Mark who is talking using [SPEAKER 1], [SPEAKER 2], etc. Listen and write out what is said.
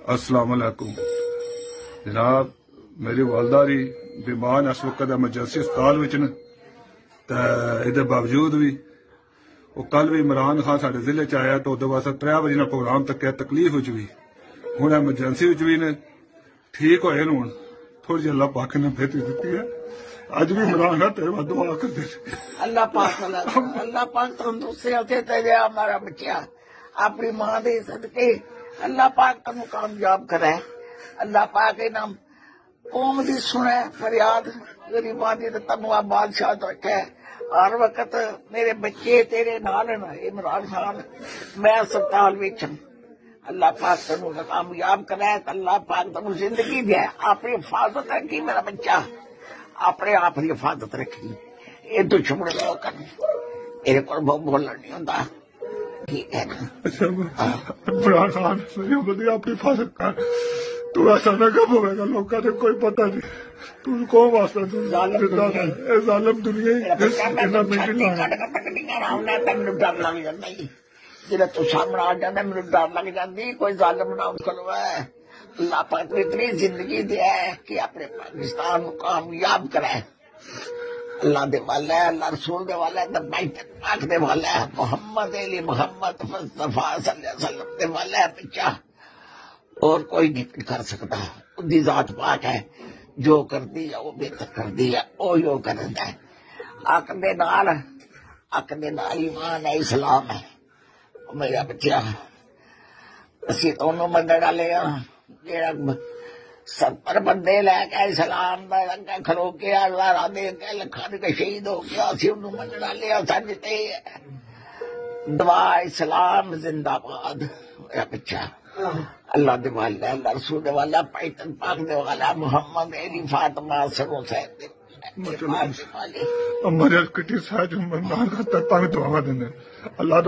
[SPEAKER 1] السلام علیکم جناب، میری والدہ بیمار اس وقت ایمرجنسی اسپتال باوجود بھی وہ کل بھی عمران خان سارے ضلع چیا تو واسطے 3 بجے پروگرام تک تکلیف بھی ہوں ایمرجنسی بھی نے ٹھیک ہوئے ہوں تھوڑی جی اللہ پاک نے بہتری دیتی ہے اج بھی عمران خان تیرے بعد دعا کر دے
[SPEAKER 2] اللہ پاک تندرستی دے دیا ہمارا بچہ اپنی ماں دے صدقے اللہ پاک تمہیں کامیاب کرے اللہ پاک انہاں قوم دی سنے فریاد غریباں دی تمہیں بادشاہ رکھے ہر وقت میرے بچے تیرے نال عمران خان میں اسپتال وچ اللہ پاک تمہیں کامیاب کرے اللہ پاک تمہیں زندگی دے اپنی حفاظت رکھی میرا بچہ اپنے آپ کی حفاظت رکھی یہ دشمن لوگ میرے کو بولنا نہیں ہوتا ٹھیک ہے
[SPEAKER 1] عمران خان میری اپنی حفاظت کر تو ایسا نہ کب ہوئے گا لوگوں نے کوئی پتہ نہیں تو کون واسطہ ظالم دنیا
[SPEAKER 2] ڈر لگ جاتا جب تو سامنے آ جانا میرے ڈر لگ جاتی کوئی ظالم نہ کرو ہے اللہ پاک نے اتنی زندگی دیا ہے کہ اپنے پاکستان کو کامیاب کرائے اللہ دے والا ہے اللہ رسول دے والا ہے بیت پاک دے والا ہے محمد علی محمد مصطفیٰ صلی اللہ علیہ وسلم دے والا ہے بچہ اور کوئی نہیں کر سکتا دی ذات پاک ہے جو کر دی ہے وہ بہتر کر دی ہے وہ یو کرتا ہے حق دے نال ایمان ہے اسلام ہے میرا بچہ اسی تو انہوں منڈ ڈالے جیڑا 70 بندے لے کے اسلام دا لگا کھلو کے ہزار دے کے لکھان کے شہید ہو گیا اسی انہوں منڈ ڈالے سجتے دعا اسلام زندہ باد میرا بچہ اللہ دے والا اللہ رسول دے والا پیتن پاک دے والا محمد علی فاطمہ سرو صاحب
[SPEAKER 1] ہمارے کٹی ساج تک پاک دعا دینے اللہ